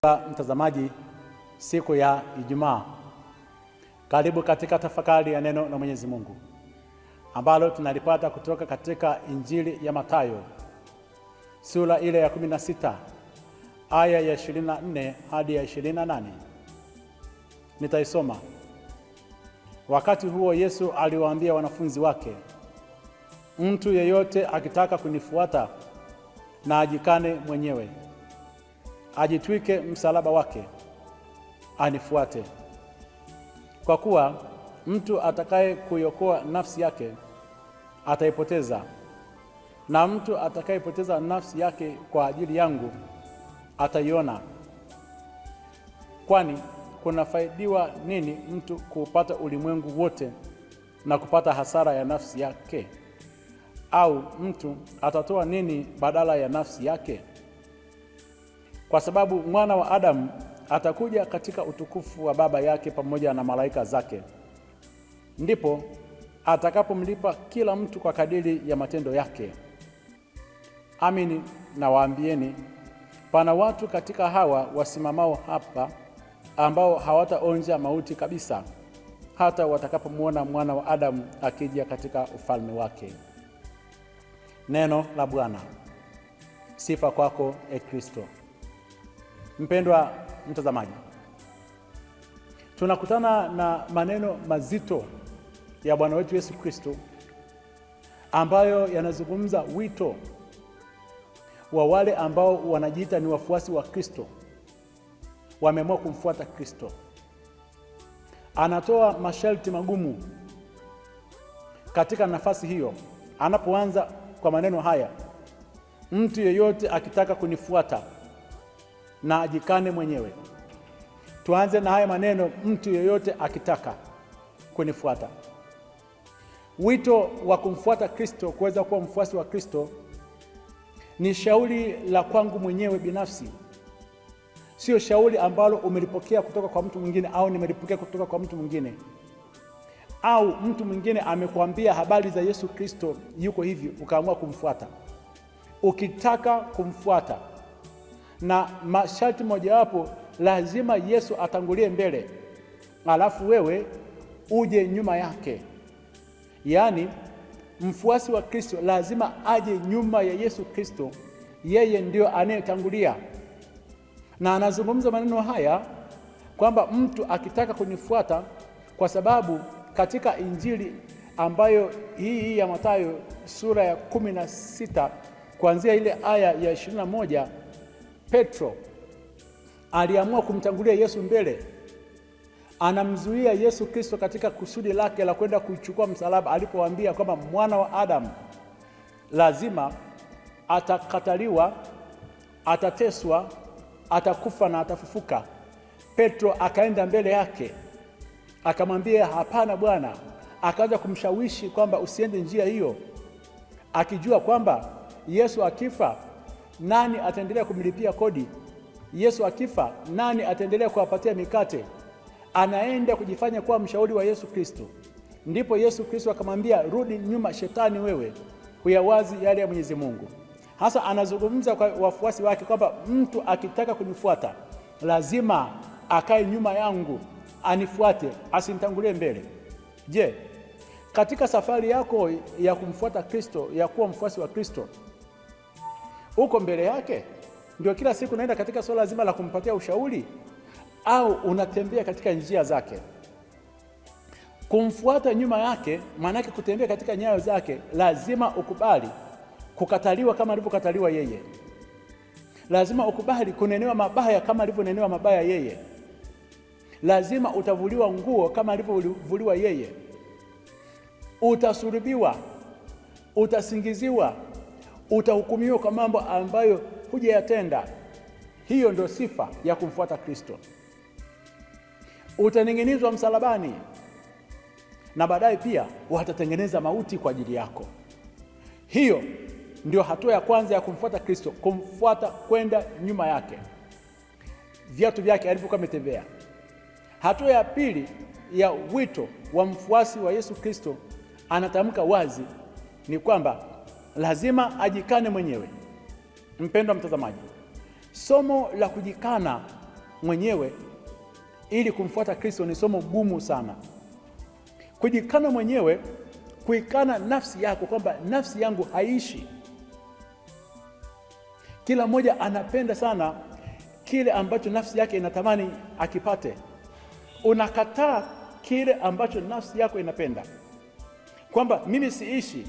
Mtazamaji, siku ya Ijumaa, karibu katika tafakari ya neno la Mwenyezi Mungu ambalo tunalipata kutoka katika Injili ya Mathayo sura ile ya 16 aya ya 24 hadi ya 28. Nitaisoma. Wakati huo Yesu aliwaambia wanafunzi wake, mtu yeyote akitaka kunifuata na ajikane mwenyewe, ajitwike msalaba wake, anifuate. Kwa kuwa mtu atakaye kuiokoa nafsi yake ataipoteza, na mtu atakayepoteza nafsi yake kwa ajili yangu ataiona. Kwani kuna faidiwa nini mtu kupata ulimwengu wote na kupata hasara ya nafsi yake? Au mtu atatoa nini badala ya nafsi yake? Kwa sababu Mwana wa Adamu atakuja katika utukufu wa Baba yake pamoja na malaika zake, ndipo atakapomlipa kila mtu kwa kadiri ya matendo yake. Amini nawaambieni, pana watu katika hawa wasimamao hapa ambao hawataonja mauti kabisa, hata watakapomwona Mwana wa Adamu akija katika ufalme wake. Neno la Bwana. Sifa kwako, e Kristo. Mpendwa mtazamaji, tunakutana na maneno mazito ya Bwana wetu Yesu Kristo ambayo yanazungumza wito wa wale ambao wanajiita ni wafuasi wa Kristo, wameamua kumfuata Kristo. Anatoa masharti magumu katika nafasi hiyo, anapoanza kwa maneno haya, mtu yeyote akitaka kunifuata na ajikane mwenyewe. Tuanze na haya maneno, mtu yeyote akitaka kunifuata. Wito wa kumfuata Kristo, kuweza kuwa mfuasi wa Kristo, ni shauri la kwangu mwenyewe binafsi. Sio shauri ambalo umelipokea kutoka kwa mtu mwingine au nimelipokea kutoka kwa mtu mwingine, au mtu mwingine amekwambia habari za Yesu Kristo yuko hivi ukaamua kumfuata. Ukitaka kumfuata, na masharti mojawapo, lazima Yesu atangulie mbele, alafu wewe uje nyuma yake. Yaani mfuasi wa Kristo lazima aje nyuma ya Yesu Kristo, yeye ndio anayetangulia. Na anazungumza maneno haya kwamba mtu akitaka kunifuata, kwa sababu katika Injili ambayo hii ya Mathayo sura ya 16 kuanzia ile aya ya 21, Petro aliamua kumtangulia Yesu mbele. Anamzuia Yesu Kristo katika kusudi lake la kwenda kuchukua msalaba, alipowaambia kwamba Mwana wa Adamu lazima atakataliwa, atateswa, atakufa na atafufuka. Petro akaenda mbele yake akamwambia, hapana Bwana. Akaanza kumshawishi kwamba usiende njia hiyo, akijua kwamba Yesu akifa, nani ataendelea kumlipia kodi? Yesu akifa, nani ataendelea kuwapatia mikate? Anaenda kujifanya kuwa mshauri wa Yesu Kristo. Ndipo Yesu Kristo akamwambia, rudi nyuma Shetani, wewe huyawazi yale ya Mwenyezi Mungu. Hasa anazungumza kwa wafuasi wake kwamba mtu akitaka kunifuata lazima akae nyuma yangu, anifuate, asinitangulie mbele. Je, katika safari yako ya kumfuata Kristo, ya kuwa mfuasi wa Kristo, uko mbele yake? Ndio kila siku naenda katika swala zima la kumpatia ushauri, au unatembea katika njia zake? Kumfuata nyuma yake maana yake kutembea katika nyayo zake. Lazima ukubali kukataliwa kama alivyokataliwa yeye. Lazima ukubali kunenewa mabaya kama alivyonenewa mabaya yeye. Lazima utavuliwa nguo kama alivyovuliwa yeye. Utasulubiwa, utasingiziwa, utahukumiwa kwa mambo ambayo hujayatenda. Hiyo ndio sifa ya kumfuata Kristo. Utaning'inizwa msalabani, na baadaye pia watatengeneza mauti kwa ajili yako. Hiyo ndio hatua ya kwanza ya kumfuata Kristo, kumfuata kwenda nyuma yake, viatu vyake alivyokuwa ametembea. Hatua ya pili ya wito wa mfuasi wa Yesu Kristo, anatamka wazi, ni kwamba lazima ajikane mwenyewe. Mpendwa mtazamaji, somo la kujikana mwenyewe ili kumfuata Kristo ni somo gumu sana. Kujikana mwenyewe, kuikana nafsi yako kwamba nafsi yangu haishi. Kila mmoja anapenda sana kile ambacho nafsi yake inatamani akipate. Unakataa kile ambacho nafsi yako inapenda, kwamba mimi siishi,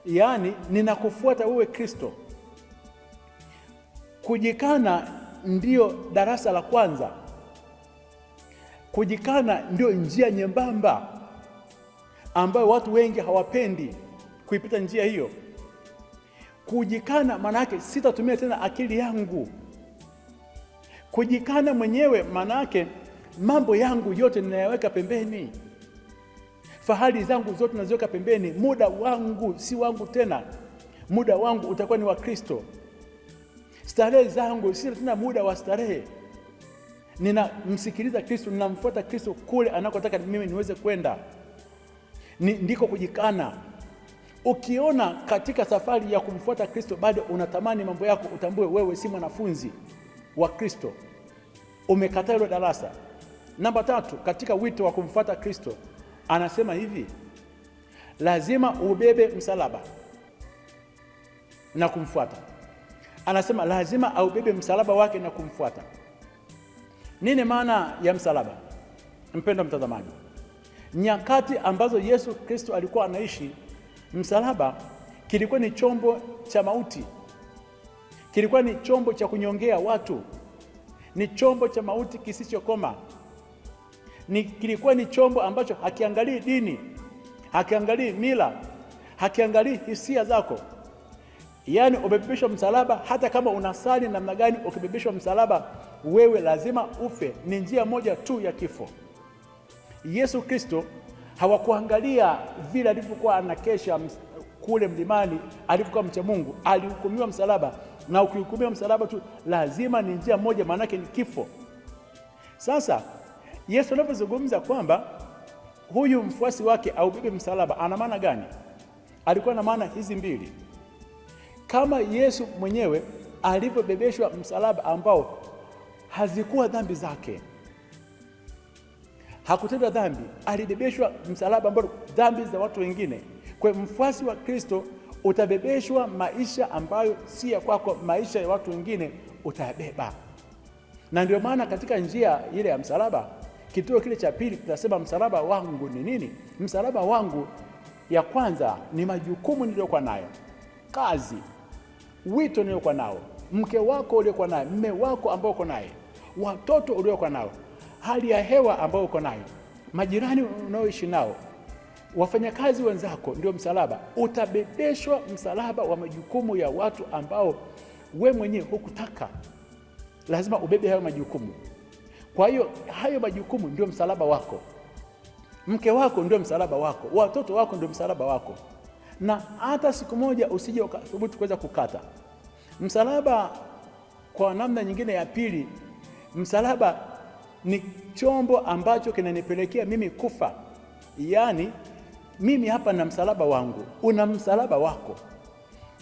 yaani ninakufuata wewe Kristo. Kujikana ndio darasa la kwanza. Kujikana ndio njia nyembamba ambayo watu wengi hawapendi kuipita njia hiyo. Kujikana maana yake sitatumia tena akili yangu. Kujikana mwenyewe maana yake mambo yangu yote ninayaweka pembeni, fahari zangu zote naziweka pembeni. Muda wangu si wangu tena, muda wangu utakuwa ni wa Kristo. Starehe zangu si tena muda wa starehe, ninamsikiliza Kristo, ninamfuata Kristo kule anakotaka mimi niweze kwenda. Ndiko kujikana. Ukiona katika safari ya kumfuata Kristo bado unatamani mambo yako, utambue wewe si mwanafunzi wa Kristo, umekataa hilo darasa. Namba 3, katika wito wa kumfuata Kristo anasema hivi: lazima ubebe msalaba na kumfuata. Anasema lazima aubebe msalaba wake na kumfuata. Nini maana ya msalaba? Mpendwa mtazamaji, nyakati ambazo Yesu Kristo alikuwa anaishi, msalaba kilikuwa ni chombo cha mauti, kilikuwa ni chombo cha kunyongea watu, ni chombo cha mauti kisichokoma. Kilikuwa ni chombo ambacho hakiangalii dini, hakiangalii mila, hakiangalii hisia zako. Yaani umebebeshwa msalaba, hata kama unasali namna gani, ukibebeshwa msalaba wewe lazima ufe. Ni njia moja tu ya kifo. Yesu Kristo hawakuangalia vile alivyokuwa anakesha kule mlimani, alivyokuwa mcha Mungu, alihukumiwa msalaba, na ukihukumiwa msalaba tu lazima ni njia moja, maana yake ni kifo. Sasa Yesu anapozungumza kwamba huyu mfuasi wake aubebe msalaba, ana maana gani? Alikuwa na maana hizi mbili. Kama Yesu mwenyewe alivyobebeshwa msalaba ambao hazikuwa dhambi zake, hakutenda dhambi, alibebeshwa msalaba ambao dhambi za watu wengine. Kwa mfuasi wa Kristo utabebeshwa maisha ambayo si ya kwako, maisha ya watu wengine utayabeba. Na ndio maana katika njia ile ya msalaba, kituo kile cha pili tutasema msalaba wangu ni nini? Msalaba wangu ya kwanza ni majukumu niliyokuwa nayo, kazi, wito niliokuwa nao, mke wako uliokuwa naye, mume wako ambao uko naye, watoto uliokuwa nao, hali ya hewa ambao uko nayo, majirani unaoishi nao, wafanyakazi wenzako, ndio msalaba. Utabebeshwa msalaba wa majukumu ya watu ambao we mwenyewe hukutaka. Lazima ubebe hayo majukumu. Kwa hiyo hayo majukumu ndio msalaba wako. Mke wako ndio msalaba wako, watoto wako ndio msalaba wako. Na hata siku moja usije ukathubutu kuweza kukata msalaba. Kwa namna nyingine ya pili, msalaba ni chombo ambacho kinanipelekea mimi kufa. Yaani mimi hapa na msalaba wangu, una msalaba wako.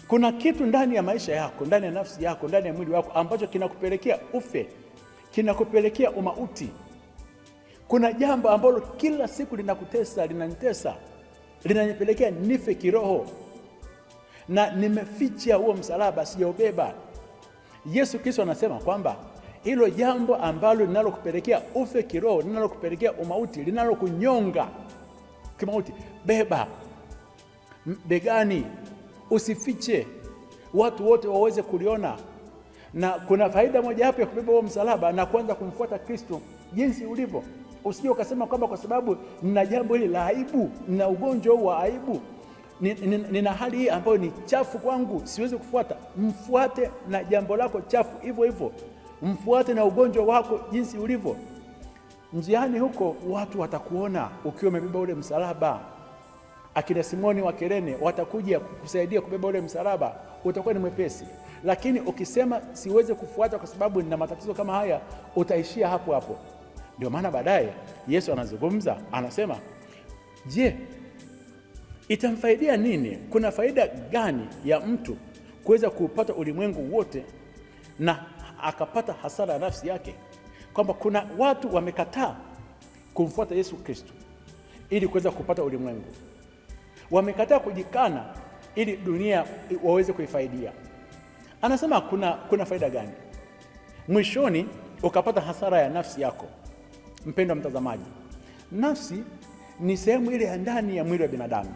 Kuna kitu ndani ya maisha yako, ndani ya nafsi yako, ndani ya mwili wako ambacho kinakupelekea ufe, kinakupelekea umauti. Kuna jambo ambalo kila siku linakutesa, linanitesa, linanipelekea nife kiroho, na nimeficha huo msalaba, sijaubeba. Yesu Kristo anasema kwamba hilo jambo ambalo linalokupelekea ufe kiroho, linalokupelekea umauti, linalokunyonga kimauti, beba begani, usifiche, watu wote waweze kuliona. Na kuna faida moja hapo ya kubeba huo msalaba na kuanza kumfuata Kristo jinsi ulivyo. Usije ukasema kwamba kwa sababu nina jambo hili la aibu, nina ugonjwa wa aibu, nina hali hii ambayo ni chafu kwangu, siwezi kufuata. Mfuate na jambo lako chafu hivyo hivyo, mfuate na ugonjwa wako jinsi ulivyo. Njiani huko watu watakuona ukiwa umebeba ule msalaba. Akina Simoni wa Kirene watakuja kukusaidia kubeba ule msalaba, utakuwa ni mwepesi. Lakini ukisema siwezi kufuata kwa sababu nina matatizo kama haya, utaishia hapo hapo. Ndio maana baadaye Yesu anazungumza, anasema, je, itamfaidia nini? Kuna faida gani ya mtu kuweza kupata ulimwengu wote na akapata hasara ya nafsi yake, kwamba kuna watu wamekataa kumfuata Yesu Kristo ili kuweza kupata ulimwengu, wamekataa kujikana ili dunia waweze kuifaidia. Anasema kuna faida gani mwishoni ukapata hasara ya nafsi yako? Mpendwa mtazamaji, nafsi ni sehemu ile ya ndani ya mwili wa binadamu,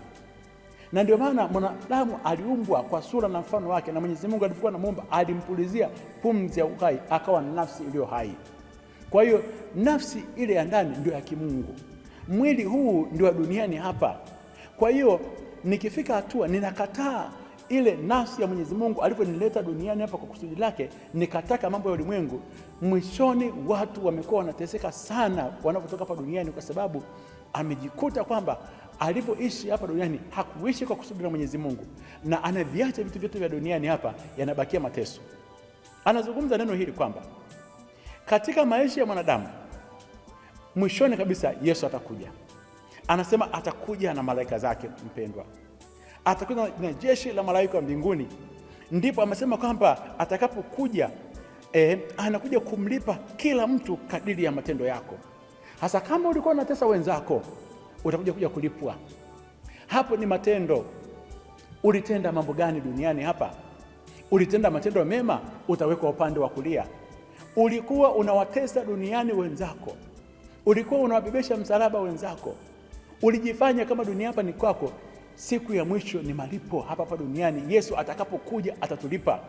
na ndio maana mwanadamu aliumbwa kwa sura na mfano wake, na Mwenyezi Mungu alipokuwa anamuumba alimpulizia pumzi ya uhai, akawa nafsi iliyo hai. Kwa hiyo nafsi ile ya ndani ndio ya kimungu, mwili huu ndio wa duniani hapa. Kwa hiyo nikifika hatua ninakataa ile nafsi ya Mwenyezi Mungu alivyonileta duniani hapa kwa kusudi lake, nikataka mambo ya ulimwengu, mwishoni watu wamekuwa wanateseka sana wanapotoka hapa duniani, kwa sababu amejikuta kwamba alipoishi hapa duniani hakuishi kwa kusudi la Mwenyezi Mungu, na anaviacha vitu vyote vya duniani hapa, yanabakia mateso. Anazungumza neno hili kwamba katika maisha ya mwanadamu mwishoni kabisa Yesu atakuja. Anasema atakuja na malaika zake, mpendwa, atakuja na jeshi la malaika wa mbinguni. Ndipo amesema kwamba atakapokuja anakuja kumlipa kila mtu kadiri ya matendo yako. Hasa kama ulikuwa unatesa wenzako, utakuja kulipwa. Hapo ni matendo. Ulitenda mambo gani duniani hapa? Ulitenda matendo mema, utawekwa upande wa kulia. Ulikuwa unawatesa duniani wenzako, ulikuwa unawabebesha msalaba wenzako, ulijifanya kama dunia hapa ni kwako. Siku ya mwisho ni malipo hapa duniani. Yesu atakapokuja atatulipa.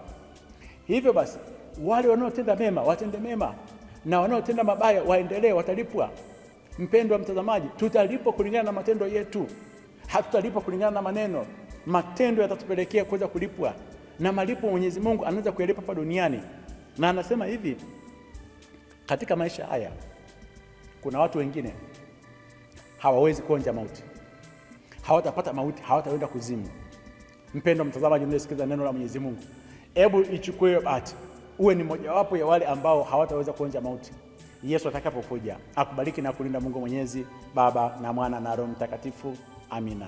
Hivyo basi, wale wanaotenda mema watende mema, na wanaotenda mabaya waendelee, watalipwa. Mpendwa mtazamaji, tutalipwa kulingana na matendo yetu, hatutalipwa kulingana na maneno. Matendo yatatupelekea kuweza kulipwa, na malipo Mwenyezi Mungu anaweza kuyalipa hapa duniani. Na anasema hivi, katika maisha haya kuna watu wengine hawawezi kuonja mauti, hawatapata mauti, hawataenda kuzimu. Mpendwa mtazamaji unayesikiza neno la Mwenyezi Mungu, hebu ichukue hiyo bahati, uwe ni mojawapo ya wale ambao hawataweza kuonja mauti Yesu atakapokuja. Akubariki na kulinda Mungu Mwenyezi, Baba na Mwana na Roho Mtakatifu. Amina.